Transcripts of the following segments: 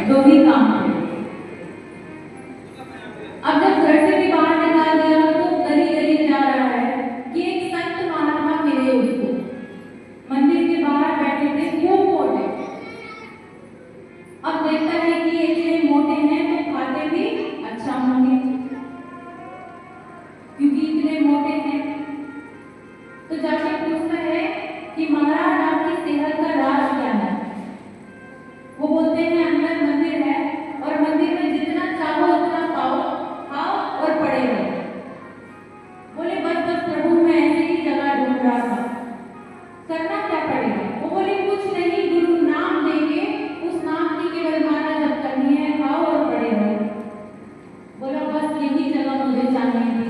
दो ही काम थे। अब जब घर से भी बाहर निकाल दिया तो गली गली जा रहा है कि एक संत महात्मा मिले उसको, मंदिर के बाहर बैठे थे, खूब मोटे। अब देखता है कि ये इतने मोटे हैं तो खाते भी अच्छा होंगे, क्योंकि इतने मोटे हैं। तो जाके पूछता है कि महाराज आपकी सेहत का राज क्या है? वो बोलते हैं अंदर मंदिर है और मंदिर में जितना चाहो उतना पाओ, खाओ और पड़े रहो। बोले बस बस प्रभु मैं ऐसी ही जगह ढूंढ रहा था, करना क्या पड़ेगा? वो बोले कुछ नहीं, गुरु नाम देंगे, उस नाम की केवल माला जप करनी है, खाओ और पड़े रहो। बोला बस यही जगह मुझे चाहिए थी।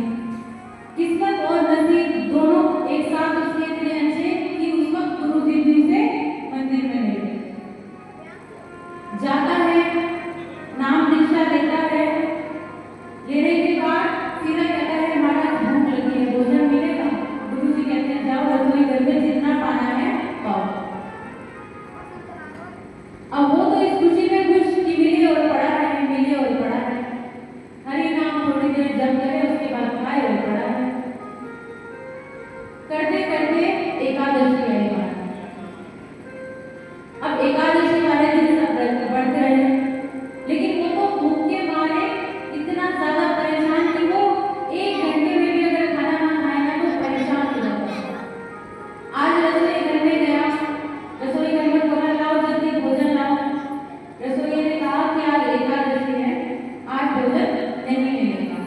किस्मत और नसीब दोनों एक साथ उसके इतने अच्छे कि उस वक्त गुरु जी से मंदिर में मिले। जाता है, नाम दीक्षा लेता है, लेने के बाद सीधा कहता है महाराज भूख लगी है, भोजन मिलेगा? गुरु जी कहते हैं जाओ रसोई घर में जितना पाना है पाओ। अब वो तो इस खुशी में खुश कि मिले और पड़ा है, मिले और पड़ा है। हरि नाम थोड़ी देर जप करे, उसके बाद खाए और पड़ा है। करते करते एकादशी आई बात। अब एकादशी वाले दिन सब व्रत बढ़ते रहे, लेकिन वो तो भूख के मारे इतना ज्यादा परेशान कि वो 1 घंटे में भी अगर खाना ना खाए ना तो परेशान हो जाता है। आज रसोई घर में गया, रसोई घर में बोला लाओ जल्दी भोजन लाओ। रसोई ने कहा कि आज एकादशी है, आज भोजन नहीं मिलेगा।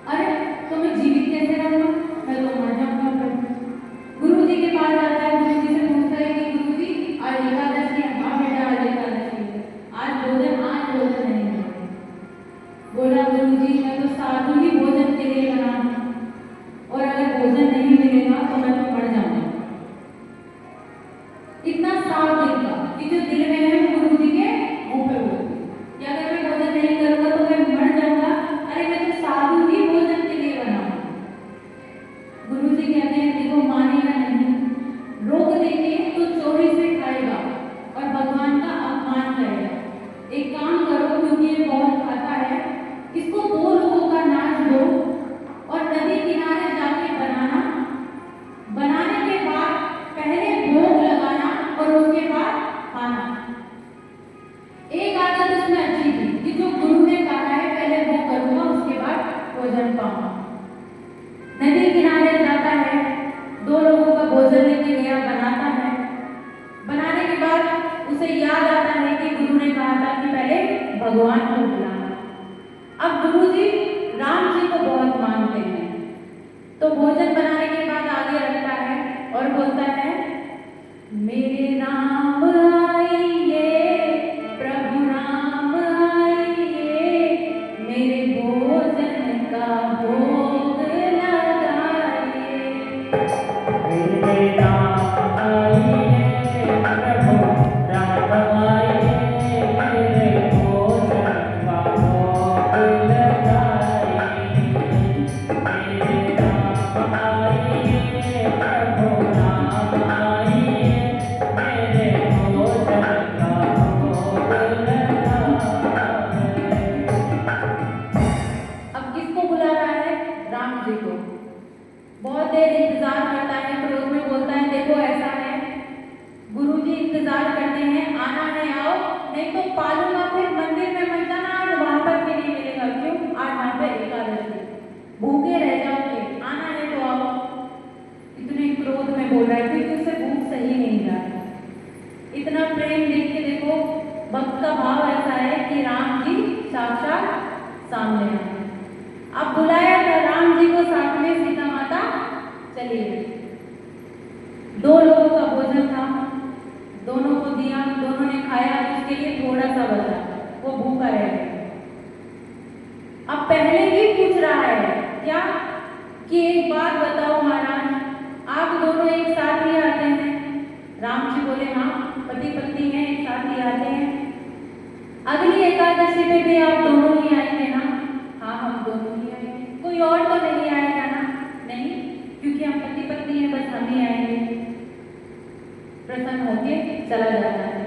अरे तो मैं जीवित कैसे रहूंगा, मैं तो मर जाऊंगा। गुरु जी के पास जाता है, गुरु जी से पूछता है कि गुरु जी आज एकादशी है? हाँ बेटा आज एकादशी है, आज भोजन नहीं है। बोला गुरु जी मैं तो साधु ही भोजन के लिए बना हूं, और अगर भोजन नहीं मिलेगा तो मैं तो मर जाऊंगा। इतना साफ दिल का कि जो दिल में है वो गुरु जी के मुंह पे बोल कि अगर मैं भोजन नहीं करूंगा तो मैं मर जाऊंगा। अरे मैं तो साधु ही भोजन के लिए बना हूं। गुरु जी कहते हैं देखो मानेगा नहीं, रोक देंगे तो चोरी से खाएगा और भगवान का अपमान करेगा। एक काम करो, क्योंकि ये बहुत खाता है, इसको 2 लोगों का नाच दो और नदी किनारे जाके बनाना। बनाने के बाद पहले भोग लगाना और उसके बाद खाना। एक आदत उसमें अच्छी थी कि जो गुरु ने कहा है पहले वो करूंगा, उसके बाद भोजन पाऊंगा। नदी किनारे जाता है, 2 लोगों का भोजन लेके गया, बनाता है। बनाने के बाद उसे याद आता है कि गुरु ने कहा था कि पहले भगवान को बुलाना। अब गुरु जी राम जी को बहुत मानते हैं, तो भोजन बनाने के बाद आगे रखता है और बोलता है मेरे राम आइए, प्रभु राम आइए, मेरे भोजन का भोग लगाइए। मेरे राम आइए, प्रभु राम आइए, मेरे भोजन का भोग लगाइए। मेरे राम आइए, प्रभु राम आइए, मेरे भोजन का भोग लगाइए। अब किसको बुला रहा है? राम जी को। बहुत देर इंतजार करता है, क्रोध में बोलता है देखो ऐसा है, गुरु जी इंतजार करते हैं, आना है आओ, नहीं तो पालूंगा फिर मंदिर में मत जाना, आज वहां पर भी नहीं मिलेगा। क्यों? आज वहां पे एकादशी, भूखे रह जाओगे, आना है तो आओ। इतने क्रोध में बोल रहा है क्योंकि उसे भूख सही नहीं जा रहा। इतना प्रेम देख के देखो, भक्त का भाव ऐसा है कि राम जी साक्षात सामने आए। अब बुलाया था राम जी को, साथ में सीता माता चली गई। 2 लोगों का भोजन था, दोनों को दिया, दोनों ने खाया, उसके लिए थोड़ा सा बचा, वो भूखा रह गया। अब पहले ही पूछ रहा है क्या कि एक बात बताओ महाराज, आप दोनों एक साथ ही आते हैं? राम जी बोले हाँ, पति पत्नी हैं, एक साथ ही आते हैं। अगली एकादशी पे भी आप दोनों ही आएंगे ना? हाँ हम दोनों ही आएंगे। कोई और तो नहीं आएगा ना? नहीं, क्योंकि हम पति पत्नी हैं, बस हम ही आएंगे। प्रसन्न होके चला जाता है।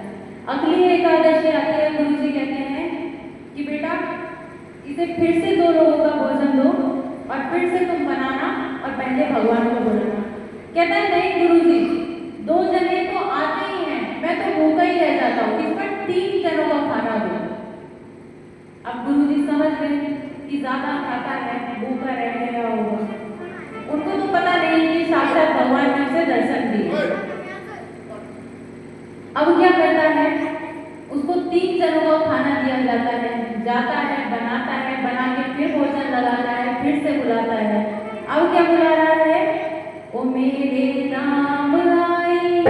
अगली एकादशी आती इसे फिर से 2 लोगों का भोजन दो और फिर से तुम बनाना और पहले भगवान को बुलाना। कहता है नहीं गुरुजी, 2 जने तो आते ही हैं, मैं तो भूखा ही रह जाता हूँ, इस पर 3 जनों का खाना दो। अब गुरुजी समझ गए कि ज्यादा खाता है, भूखा रह गया होगा। उनको तो पता नहीं कि साक्षात भगवान ने उसे दर्शन दिए। अब क्या करता है, उसको 3 जनों को खाना दिया जाता है, जाता है, बनाता है, बना के फिर भोजन लगाता है, फिर से बुलाता है। अब क्या बुला रहा है, ओ मेरे नाम आइए,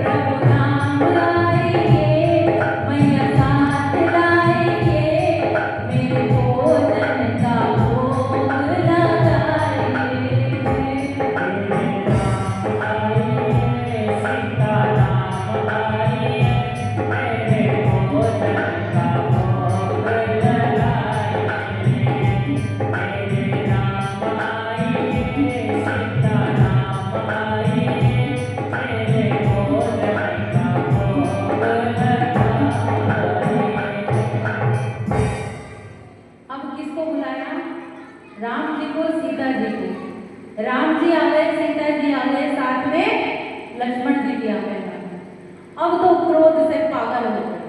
प्रभु नाम आइए, मैया साथ लाइए, मेरे भोजन का भोग लगाइए। राम जी को, सीता जी को। राम जी आ गए, सीता जी आ गए, साथ में लक्ष्मण जी भी आ गए। अब तो क्रोध से पागल हो गए।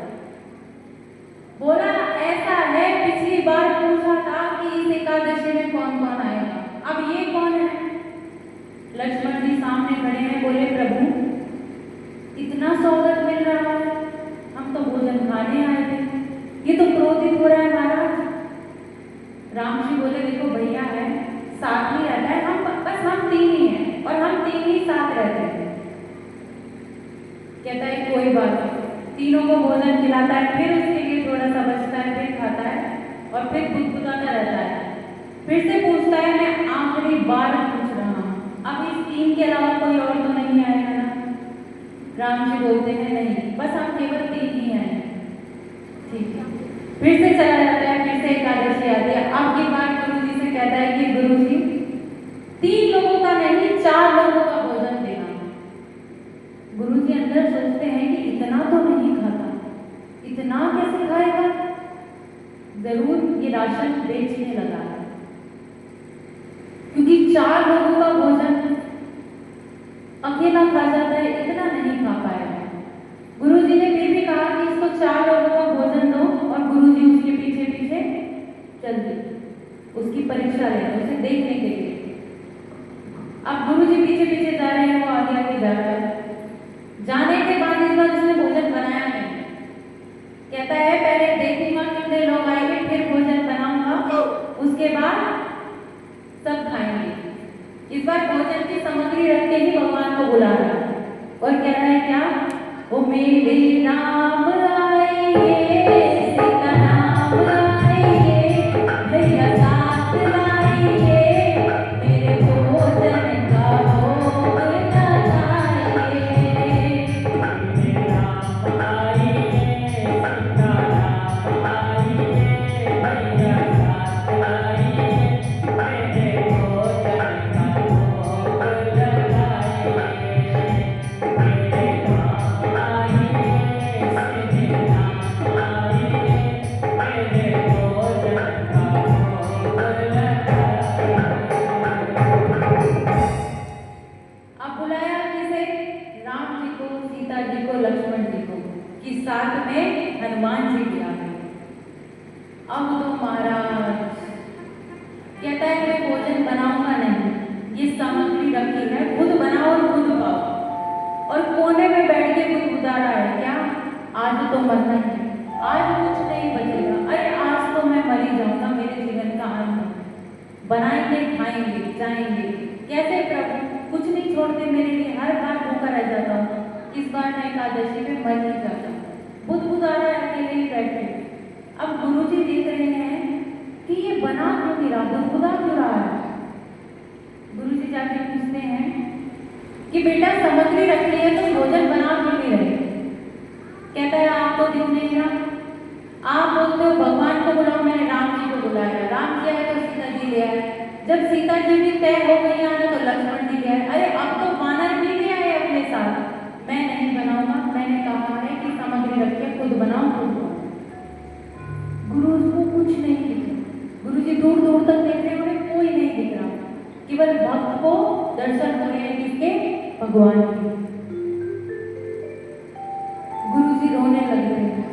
बोला ऐसा है, पिछली बार पूछा था कि इस एकादशी में कौन कौन आएगा, अब ये कौन है? लक्ष्मण जी सामने खड़े हैं, बोले प्रभु इतना स्वागत मिल रहा है, हम तो भोजन खाने आए थे, ये तो क्रोधित हो रहा है महाराज। राम जी बोले देखो भैया है, साथ ही रहता है, हम 3 ही हैं और हम 3 ही साथ रहते हैं। कहता है कोई बात नहीं, तीनों को भोजन खिलाता है, फिर उसके लिए थोड़ा सा बचता है, फिर खाता है और फिर गुदगुदाता रहता है। फिर से पूछता है मैं आखिरी बार पूछ रहा हूँ, अब इस 3 के अलावा कोई और तो नहीं आएगा ना? राम जी बोलते हैं नहीं, बस हम केवल 3 ही आए। ठीक है, फिर से चला जाता है, फिर से एकादशी आती है। अब की बार गुरु जी से कहता है कि गुरु जी 3 लोगों का नहीं, 4 लोगों का भोजन देना। गुरु जी अंदर सोचते हैं कि इतना तो नहीं खाता, इतना कैसे खाएगा, जरूर ये राशन बेचने लगा है, क्योंकि 4 लोगों का भोजन अकेला खा जाता है, इतना नहीं खा पाएगा। गुरुजी ने फिर भी कहा कि इसको 4 लोगों का भोजन दो और गुरुजी उसके पीछे पीछे चल दिए, उसकी परीक्षा ले उसे देखने के लिए। अब गुरुजी पीछे पीछे जा रहे हैं, वो आगे आगे जा रहा है। जाने के बाद इस बार उसने भोजन बनाया नहीं। कहता है पहले देखूंगा कितने लोग आएंगे, फिर भोजन बनाऊंगा, उसके बाद सब खाएंगे। इस बार भोजन की सामग्री रख के ही भगवान को बुला रहा है और कह रहा है क्या, ओ मेरे नाम आइए, सीता नाम आइए, भैया साथ लाइए, मेरे भोजन का भोग लगाइए। मेरे नाम आइए, सीता नाम आइए, भैया साथ लाइए, मेरे भोजन का भोग लगाइए। लक्ष्मण जी को कि साथ में हनुमान जी भी आ गए। अब तो महाराज कहता है मैं भोजन बनाऊंगा नहीं, ये सामग्री रखी है, खुद बनाओ और खुद पाओ। और कोने में बैठ के गुदगुदा रहा है क्या, आज तो मरना है, आज कुछ नहीं बचेगा, अरे आज तो मैं मर ही जाऊंगा, मेरे जीवन का अंत, बनाएंगे खाएंगे जाएंगे। कैसे प्रभु, कुछ नहीं छोड़ते मेरे लिए, हर बार भूखा रह जाता हूँ, इस बार मैं एकादशी में मर ही जाता। बुदबुदा रहा है अकेले ही बैठे। अब गुरुजी देख रहे हैं कि ये बना क्यों नहीं रहा, बुदबुदा क्यों रहा है। गुरुजी जाके पूछते हैं कि बेटा सामग्री रखनी है तो भोजन बना क्यों नहीं रहे। कहता है आपको दिख नहीं रहा, आप बोलते हो भगवान को बुलाओ, मैंने राम जी को बुलाया, राम जी आए तो सीता जी ले आए, जब सीता जी भी तय हो गई आने तो लक्ष्मण जी ले आए, अरे अब तो वानर भी ले आए अपने साथ, मैं नहीं बनाऊंगा, मैंने कहा है कि सामग्री रख के खुद बनाओ खुद बनाओ। गुरु उसको कुछ नहीं लिखे, भक्त को दर्शन हो रहे हैं किसके? भगवान के। गुरुजी रोने लग रहे हैं,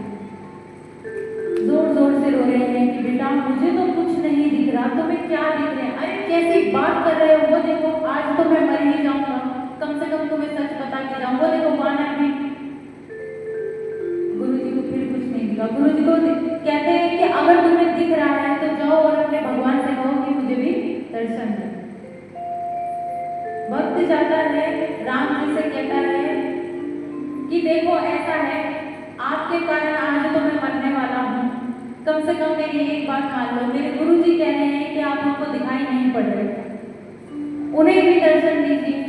जोर जोर से रो रहे हैं कि बेटा मुझे तो कुछ नहीं दिख रहा, तुम्हें क्या दिख रहे हैं? अरे कैसी बात कर रहे हो, वो देखो आज तो मैं मर ही जाऊंगा, कम से कम तुम्हें सच बता के जाऊं, वो देखो वानर भी। गुरुजी को फिर कुछ नहीं दिखा। गुरुजी को कहते हैं कि अगर तुम्हें दिख रहा है तो जाओ और अपने भगवान से कहो कि मुझे भी दर्शन दो। भक्त जाता है, राम जी से कहता है कि देखो ऐसा है, आपके कारण आज तो मैं मरने वाला हूँ, कम से कम मेरी एक बात मान लो, मेरे गुरुजी कह रहे हैं कि आप हमको दिखाई नहीं पड़ रहे, उन्हें भी दर्शन दीजिए।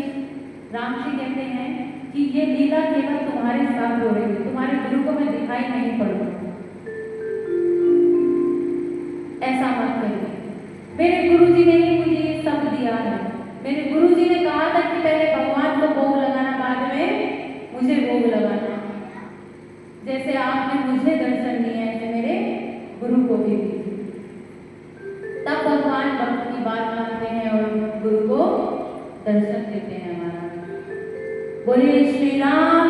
राम जी कहते हैं कि ये लीला केवल तुम्हारे साथ हो रही है, तुम्हारे गुरु को मैं दिखाई नहीं पड़ रहा, ऐसा मत करिए। मेरे गुरुजी ने ही मुझे ये सब दिया है। मेरे गुरुजी ने कहा था कि पहले भगवान को भोग लगाना, बाद में मुझे भोग लगाना। जैसे आपने मुझे दर्शन दिए ऐसे मेरे गुरु को भी दीजिए। तब भगवान भक्त की बात मानते हैं और गुरु को दर्शन देते हैं। हमारा बोलिए श्री राम